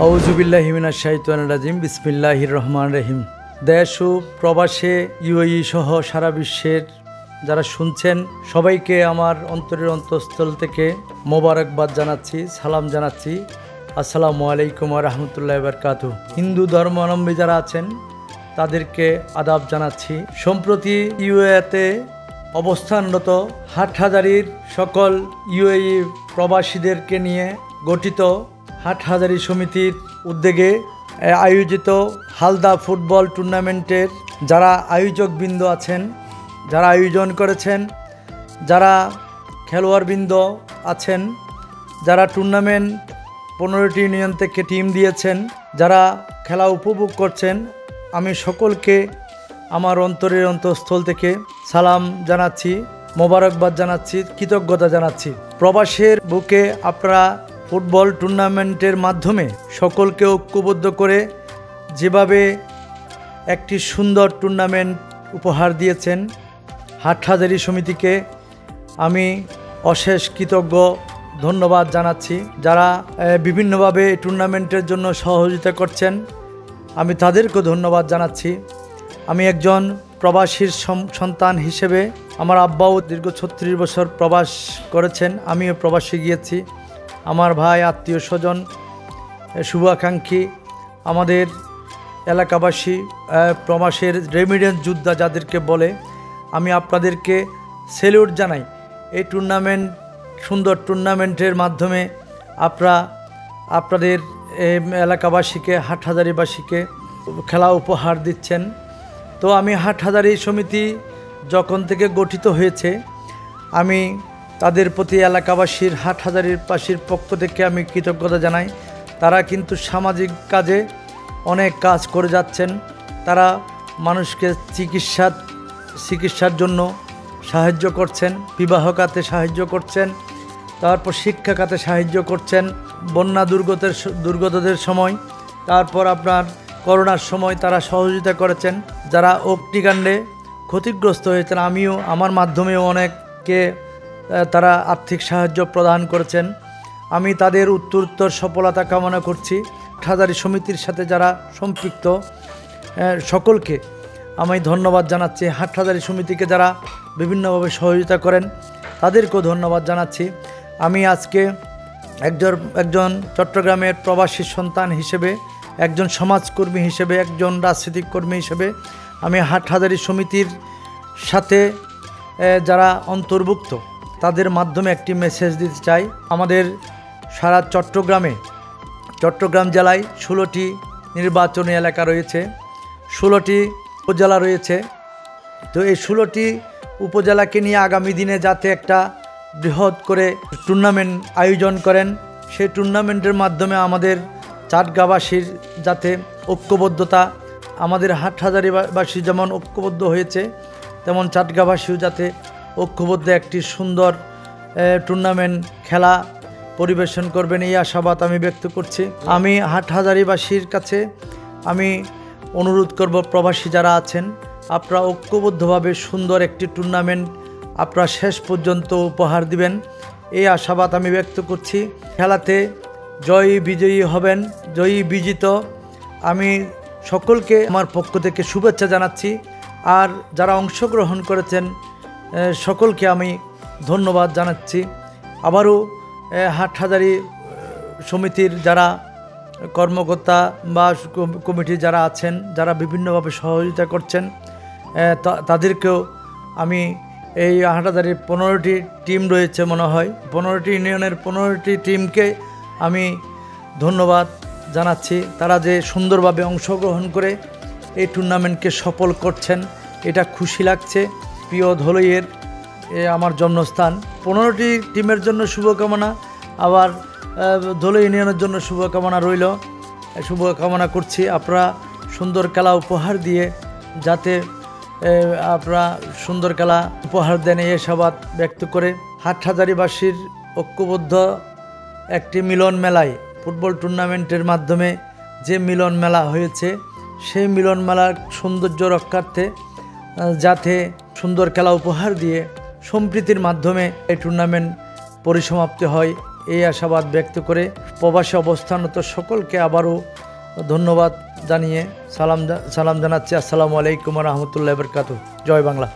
আউযুবিল্লাহি মিনাশ শাইতানির রাজিম বিসমিল্লাহির রহমানির রহিম। দেশ ও প্রবাসে ইউএই সহ সারা বিশ্বের যারা শুনছেন সবাইকে আমার অন্তরের অন্তঃস্থল থেকে মোবারকবাদ জানাচ্ছি, সালাম জানাচ্ছি। আসসালামু আলাইকুম ওয়া রাহমাতুল্লাহি ওয়া বারাকাতুহু। হিন্দু ধর্মাবলম্বী যারা আছেন তাদেরকে আদাব জানাচ্ছি। সম্প্রতি ইউএতে অবস্থানরত হাটহাজারীর সকল ইউএই প্রবাসীদেরকে নিয়ে গঠিত হাটহাজারী সমিতির উদ্যোগে আয়োজিত হালদা ফুটবল টুর্নামেন্টের যারা আয়োজকবৃন্দ আছেন, যারা আয়োজন করেছেন, যারা খেলোয়াড়বৃন্দ আছেন, যারা টুর্নামেন্ট 15টি ইউনিয়ন থেকে টিম দিয়েছেন, যারা খেলা উপভোগ করছেন, আমি সকলকে আমার অন্তরের অন্তঃস্থল থেকে সালাম জানাচ্ছি, মোবারকবাদ জানাচ্ছি, কৃতজ্ঞতা জানাচ্ছি। প্রবাসের বুকে আপনারা ফুটবল টুর্নামেন্টের মাধ্যমে সকলকে ঐক্যবদ্ধ করে যেভাবে একটি সুন্দর টুর্নামেন্ট উপহার দিয়েছেন হাটহাজারী সমিতিকে আমি অশেষ কৃতজ্ঞ ধন্যবাদ জানাচ্ছি। যারা বিভিন্নভাবে এই টুর্নামেন্টের জন্য সহযোগিতা করছেন আমি তাদেরকেও ধন্যবাদ জানাচ্ছি। আমি একজন প্রবাসীর সন্তান হিসেবে আমার আব্বাও দীর্ঘ 36 বছর প্রবাস করেছেন, আমিও প্রবাসে গিয়েছি। আমার ভাই, আত্মীয় স্বজন, শুভাকাঙ্ক্ষী, আমাদের এলাকাবাসী, প্রবাসের রেমিডেন্স যোদ্ধা যাদেরকে বলে, আমি আপনাদেরকে স্যালুট জানাই। এই টুর্নামেন্ট, সুন্দর টুর্নামেন্টের মাধ্যমে আপনাদের এলাকাবাসীকে, হাটহাজারীবাসীকে খেলা উপহার দিচ্ছেন। তো আমি হাটহাজারী সমিতি যখন থেকে গঠিত হয়েছে আমি তাদের প্রতি এলাকাবাসীর, হাটহাজারীবাসীর পক্ষ থেকে আমি কৃতজ্ঞতা জানাই। তারা কিন্তু সামাজিক কাজে অনেক কাজ করে যাচ্ছেন। তারা মানুষকে চিকিৎসার জন্য সাহায্য করছেন, বিবাহ খাতে সাহায্য করছেন, তারপর শিক্ষা খাতে সাহায্য করছেন, বন্যা দুর্গতদের সময়, তারপর আপনার করোনার সময় তারা সহযোগিতা করেছেন। যারা অগ্নিকাণ্ডে ক্ষতিগ্রস্ত হয়েছেন আমিও, আমার মাধ্যমেও অনেককে তারা আর্থিক সাহায্য প্রদান করেছেন। আমি তাদের উত্তরোত্তর সফলতা কামনা করছি। হাটহাজারী সমিতির সাথে যারা সম্পৃক্ত সকলকে আমি ধন্যবাদ জানাচ্ছি। হাটহাজারী সমিতিকে যারা বিভিন্নভাবে সহযোগিতা করেন তাদেরকেও ধন্যবাদ জানাচ্ছি। আমি আজকে একজন চট্টগ্রামের প্রবাসী সন্তান হিসেবে, একজন সমাজকর্মী হিসেবে, একজন রাজনৈতিক কর্মী হিসেবে আমি হাটহাজারী সমিতির সাথে যারা অন্তর্ভুক্ত তাদের মাধ্যমে একটি মেসেজ দিতে চাই। আমাদের সারা চট্টগ্রাম জেলায় 16টি নির্বাচনী এলাকা রয়েছে, 16টি উপজেলা রয়েছে। তো এই 16টি উপজেলাকে নিয়ে আগামী দিনে যাতে একটা বৃহৎ করে টুর্নামেন্ট আয়োজন করেন, সেই টুর্নামেন্টের মাধ্যমে আমাদের চাটগাঁবাসীর যাতে ঐক্যবদ্ধতা, আমাদের হাটহাজারীবাসী যেমন ঐক্যবদ্ধ হয়েছে তেমন চাটগাঁবাসীও যাতে ঐক্যবদ্ধ একটি সুন্দর টুর্নামেন্ট খেলা পরিবেশন করবেন, এই আশাবাদ আমি ব্যক্ত করছি। আমি হাটহাজারীবাসীর কাছে আমি অনুরোধ করব, প্রবাসী যারা আছেন আপনারা ঐক্যবদ্ধভাবে সুন্দর একটি টুর্নামেন্ট আপনারা শেষ পর্যন্ত উপহার দিবেন, এই আশাবাদ আমি ব্যক্ত করছি। খেলাতে জয়ী বিজয়ী হবেন, জয়ী বিজিত আমি সকলকে আমার পক্ষ থেকে শুভেচ্ছা জানাচ্ছি। আর যারা অংশগ্রহণ করেছেন সকলকে আমি ধন্যবাদ জানাচ্ছি। আবারও হাটহাজারী সমিতির যারা কর্মকর্তা বা কমিটির যারা আছেন, যারা বিভিন্নভাবে সহযোগিতা করছেন তাদেরকেও আমি, এই হাটহাজারীর 15টি টিম রয়েছে মনে হয়, 15টি ইউনিয়নের 15টি টিমকে আমি ধন্যবাদ জানাচ্ছি। তারা যে সুন্দরভাবে অংশগ্রহণ করে এই টুর্নামেন্টকে সফল করছেন, এটা খুশি লাগছে। প্রিয় ধলইয়ের আমার জন্মস্থান, 15টি টিমের জন্য শুভকামনা, আবার ধলই ইউনিয়নের জন্য শুভকামনা রইল। শুভকামনা করছি আপনারা সুন্দর খেলা উপহার দিয়ে যাতে আপনারা সুন্দর খেলা উপহার দেন, এই আশাবাদ ব্যক্ত করে হাটহাজারীবাসীর ঐক্যবদ্ধ একটি মিলন মেলায়, ফুটবল টুর্নামেন্টের মাধ্যমে যে মিলন মেলা হয়েছে সেই মিলন মেলার সৌন্দর্য রক্ষার্থে যাতে সুন্দর খেলা উপহার দিয়ে সম্প্রীতির মাধ্যমে এই টুর্নামেন্ট পরিসমাপ্তি হয়, এই আশাবাদ ব্যক্ত করে প্রবাসে অবস্থানরত সকলকে আবারও ধন্যবাদ জানিয়ে সালাম জানাচ্ছি। আসসালামু আলাইকুম ওয়া রাহমাতুল্লাহি ওয়া বারাকাতুহু। জয় বাংলা।